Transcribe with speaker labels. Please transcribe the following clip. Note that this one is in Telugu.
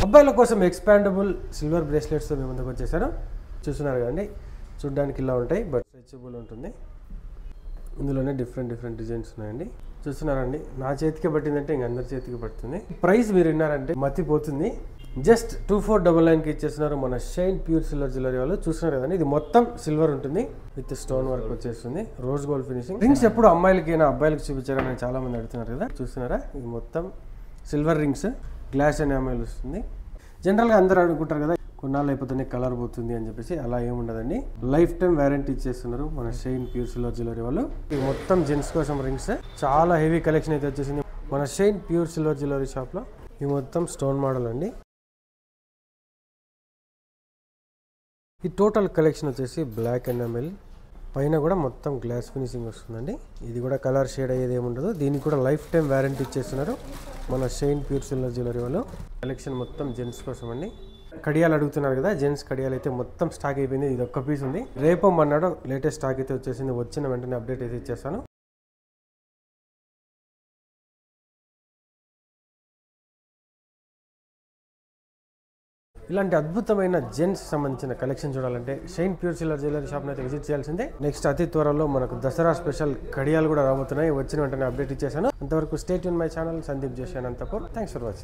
Speaker 1: అబ్బాయిల కోసం ఎక్స్పాండబుల్ సిల్వర్ బ్రేస్లెట్స్ మీ ముందుకు వచ్చేసాను. చూస్తున్నారు కదండి, చూడడానికి ఇలా ఉంటాయి, బట్ స్ట్రెచబుల్ ఉంటుంది. ఇందులోనే డిఫరెంట్ డిజైన్స్ ఉన్నాయండి. చూస్తున్నారండి, నా చేతికి పట్టిందంటే ఇంక అందరి చేతికి పడుతుంది. ప్రైస్ మీరు విన్నారంటే మతిపోతుంది. జస్ట్ 2499కి ఇచ్చేస్తున్నారు మన షైన్ ప్యూర్ సిల్వర్ జ్యువెలరీ వాళ్ళు. చూస్తున్నారు కదండి, ఇది మొత్తం సిల్వర్ ఉంటుంది విత్ స్టోన్ వర్క్ వచ్చేస్తుంది, రోజ్ గోల్డ్ ఫినిషింగ్. రింగ్స్ ఎప్పుడు అమ్మాయిలకైనా అబ్బాయిలకు చూపించారని చాలా మంది అడుగుతున్నారు కదా. చూస్తున్నారా, ఇది మొత్తం silver rings, glass and enamel వస్తుంది. జనరల్గా అందరూ అనుకుంటారు కదా కొన్నాళ్ళు అయిపోతుంది కలర్ పోతుంది అని చెప్పేసి, అలా ఏముండదండి. లైఫ్ టైం వారంటీ ఇచ్చేస్తున్నారు మన షైన్ ప్యూర్ సిల్వర్ జ్యువెలరీ వాళ్ళు. ఇది మొత్తం జెంట్స్ కోసం రింగ్స్, చాలా హెవీ కలెక్షన్ అయితే వచ్చేసింది మన షైన్ ప్యూర్ సిల్వర్ జ్యువెలరీ షాప్లో. ఇది మొత్తం స్టోన్ మోడల్ అండి. ఈ టోటల్ కలెక్షన్ వచ్చేసి బ్లాక్ ఎనామెల్, పైన కూడా మొత్తం గ్లాస్ ఫినిషింగ్ వస్తుందండి. ఇది కూడా కలర్ షేడ్ అయ్యేది ఏముండదు. దీనికి కూడా లైఫ్ టైం వారంటీ ఇచ్చేస్తున్నారు మన షైన్ ప్యూర్ సిల్వర్ జ్యువెలరీ వాళ్ళు. కలెక్షన్ మొత్తం జెంట్స్ కోసం అండి. కడియాలు అడుగుతున్నారు కదా, జెంట్స్ కడియాలు అయితే మొత్తం స్టాక్ అయిపోయింది. ఇది ఒక్క పీస్ ఉంది. రేపు మన్నాడు లేటెస్ట్ స్టాక్ అయితే వచ్చేసింది. వచ్చిన వెంటనే అప్డేట్ అయితే ఇచ్చేస్తాను. ఇలాంటి అద్భుతమైన జెంట్స్ సంబంధించిన కలెక్షన్ చూడాలంటే షైన్ ప్యూర్ సిల్వర్ జ్యువెలరీ షాప్ని అయితే విజిట్ చేయాల్సిందే. నెక్స్ట్ అతి త్వరలో మనకు దసరా స్పెషల్ కడియాలు కూడా రాబోతున్నాయి. వచ్చిన వెంటనే అప్డేట్ ఇచ్చేసాను. అంతవరకు stay tune my channel Sandeep Joshi Anantapur. Thanks for watching.